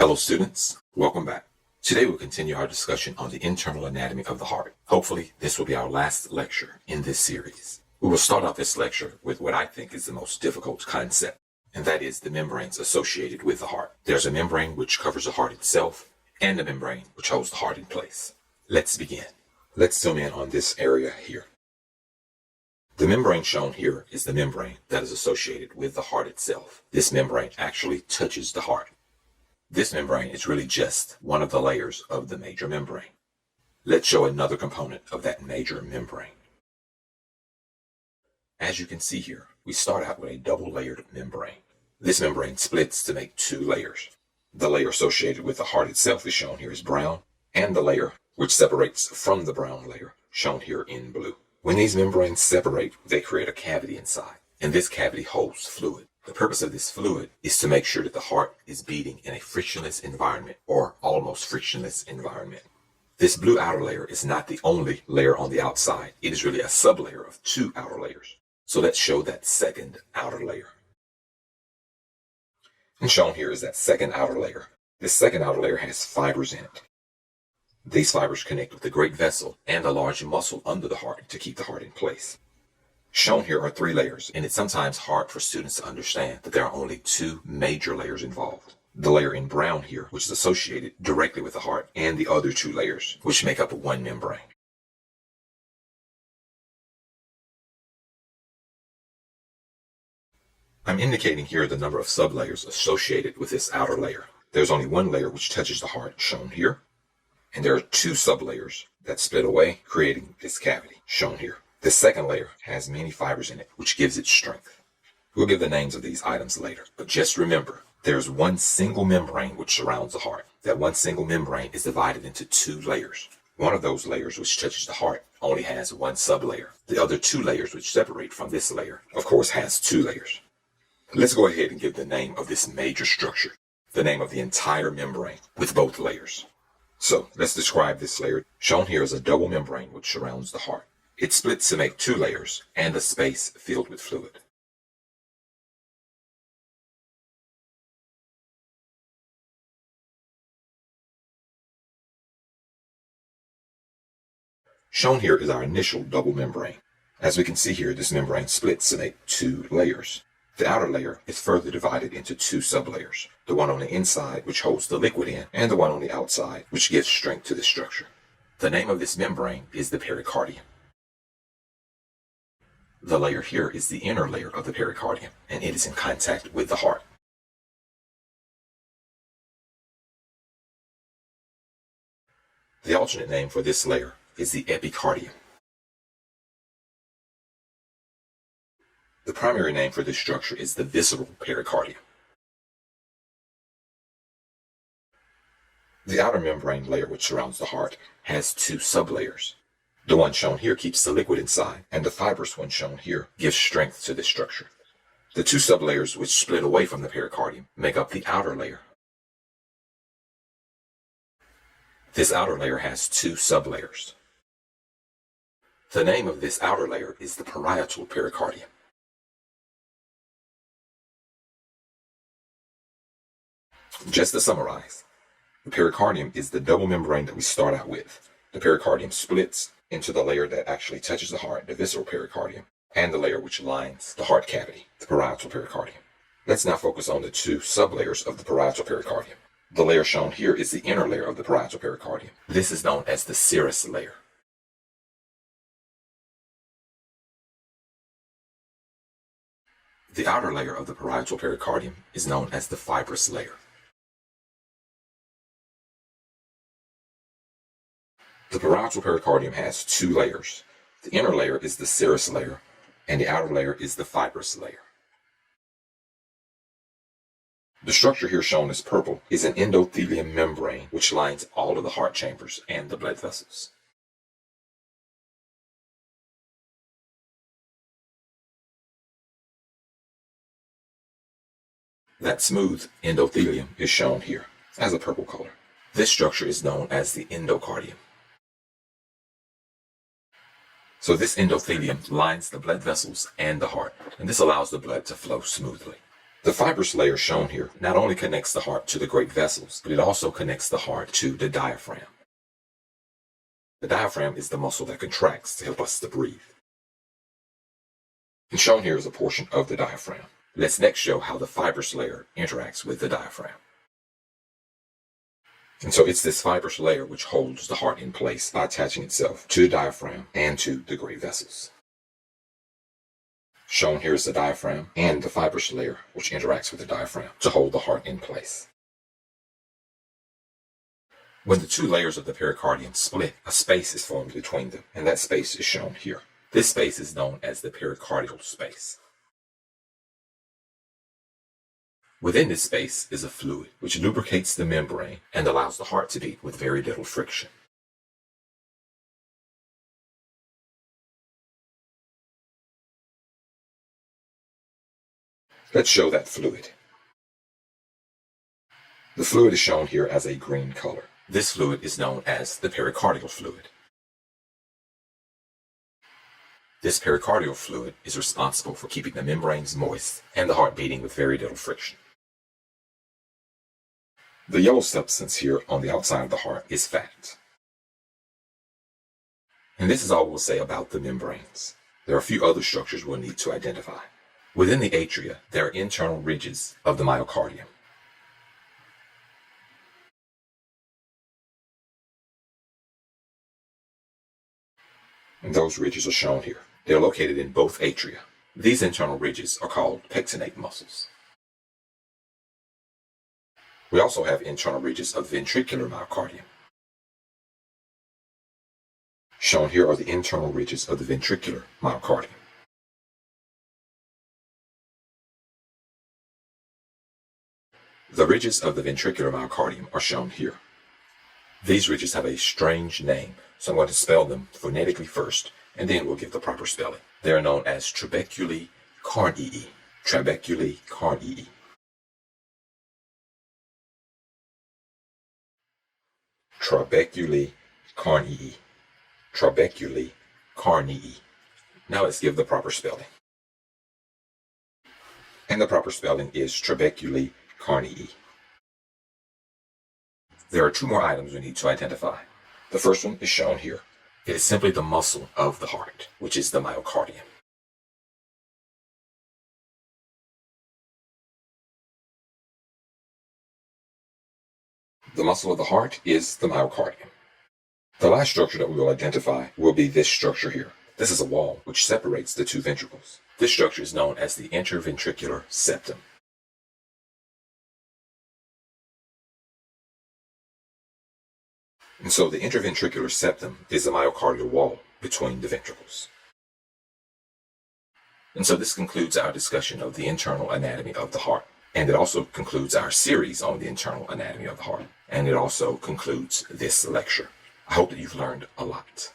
Hello students, welcome back. Today we'll continue our discussion on the internal anatomy of the heart. Hopefully this will be our last lecture in this series. We will start off this lecture with what I think is the most difficult concept, and that is the membranes associated with the heart. There's a membrane which covers the heart itself, and a membrane which holds the heart in place. Let's begin. Let's zoom in on this area here. The membrane shown here is the membrane that is associated with the heart itself. This membrane actually touches the heart. This membrane is really just one of the layers of the major membrane. Let's show another component of that major membrane. As you can see here, we start out with a double-layered membrane. This membrane splits to make two layers. The layer associated with the heart itself is shown here as brown, and the layer which separates from the brown layer, shown here in blue. When these membranes separate, they create a cavity inside, and this cavity holds fluid. The purpose of this fluid is to make sure that the heart is beating in a frictionless environment, or almost frictionless environment. This blue outer layer is not the only layer on the outside. It is really a sublayer of two outer layers. So let's show that second outer layer. And shown here is that second outer layer. This second outer layer has fibers in it. These fibers connect with the great vessel and a large muscle under the heart to keep the heart in place. Shown here are three layers, and it's sometimes hard for students to understand that there are only two major layers involved. The layer in brown here, which is associated directly with the heart, and the other two layers, which make up one membrane. I'm indicating here the number of sublayers associated with this outer layer. There's only one layer which touches the heart, shown here, and there are two sublayers that split away, creating this cavity, shown here. The second layer has many fibers in it, which gives it strength. We'll give the names of these items later, but just remember, there's one single membrane which surrounds the heart. That one single membrane is divided into two layers. One of those layers which touches the heart only has one sublayer. The other two layers which separate from this layer, of course, has two layers. Let's go ahead and give the name of this major structure, the name of the entire membrane with both layers. So let's describe this layer. Shown here is a double membrane which surrounds the heart. It splits to make two layers and a space filled with fluid. Shown here is our initial double membrane. As we can see here, this membrane splits to make two layers. The outer layer is further divided into two sublayers, the one on the inside which holds the liquid in, and the one on the outside which gives strength to the structure. The name of this membrane is the pericardium. The layer here is the inner layer of the pericardium, and it is in contact with the heart. The alternate name for this layer is the epicardium. The primary name for this structure is the visceral pericardium. The outer membrane layer which surrounds the heart has two sublayers. The one shown here keeps the liquid inside, and the fibrous one shown here gives strength to this structure. The two sublayers which split away from the pericardium make up the outer layer. This outer layer has two sublayers. The name of this outer layer is the parietal pericardium. Just to summarize, the pericardium is the double membrane that we start out with. The pericardium splits into the layer that actually touches the heart, the visceral pericardium, and the layer which lines the heart cavity, the parietal pericardium. Let's now focus on the two sublayers of the parietal pericardium. The layer shown here is the inner layer of the parietal pericardium. This is known as the serous layer. The outer layer of the parietal pericardium is known as the fibrous layer. The parietal pericardium has two layers. The inner layer is the serous layer, and the outer layer is the fibrous layer. The structure here shown as purple is an endothelium membrane which lines all of the heart chambers and the blood vessels. That smooth endothelium is shown here as a purple color. This structure is known as the endocardium. So this endothelium lines the blood vessels and the heart, and this allows the blood to flow smoothly. The fibrous layer shown here not only connects the heart to the great vessels, but it also connects the heart to the diaphragm. The diaphragm is the muscle that contracts to help us to breathe. And shown here is a portion of the diaphragm. Let's next show how the fibrous layer interacts with the diaphragm. And so it's this fibrous layer which holds the heart in place by attaching itself to the diaphragm and to the great vessels. Shown here is the diaphragm and the fibrous layer which interacts with the diaphragm to hold the heart in place. When the two layers of the pericardium split, a space is formed between them, and that space is shown here. This space is known as the pericardial space. Within this space is a fluid which lubricates the membrane and allows the heart to beat with very little friction. Let's show that fluid. The fluid is shown here as a green color. This fluid is known as the pericardial fluid. This pericardial fluid is responsible for keeping the membranes moist and the heart beating with very little friction. The yellow substance here on the outside of the heart is fat. And this is all we'll say about the membranes. There are a few other structures we'll need to identify. Within the atria, there are internal ridges of the myocardium. And those ridges are shown here. They're located in both atria. These internal ridges are called pectinate muscles. We also have internal ridges of ventricular myocardium. Shown here are the internal ridges of the ventricular myocardium. The ridges of the ventricular myocardium are shown here. These ridges have a strange name, so I'm going to spell them phonetically first, and then we'll give the proper spelling. They are known as trabeculae carnii. Trabeculae carnii. Trabeculae carnii. Trabeculae carnii. Now let's give the proper spelling. And the proper spelling is trabeculae carnii. There are two more items we need to identify. The first one is shown here. It is simply the muscle of the heart, which is the myocardium. The muscle of the heart is the myocardium. The last structure that we will identify will be this structure here. This is a wall which separates the two ventricles. This structure is known as the interventricular septum. And so the interventricular septum is the myocardial wall between the ventricles. And so this concludes our discussion of the internal anatomy of the heart. And it also concludes our series on the internal anatomy of the heart. And it also concludes this lecture. I hope that you've learned a lot.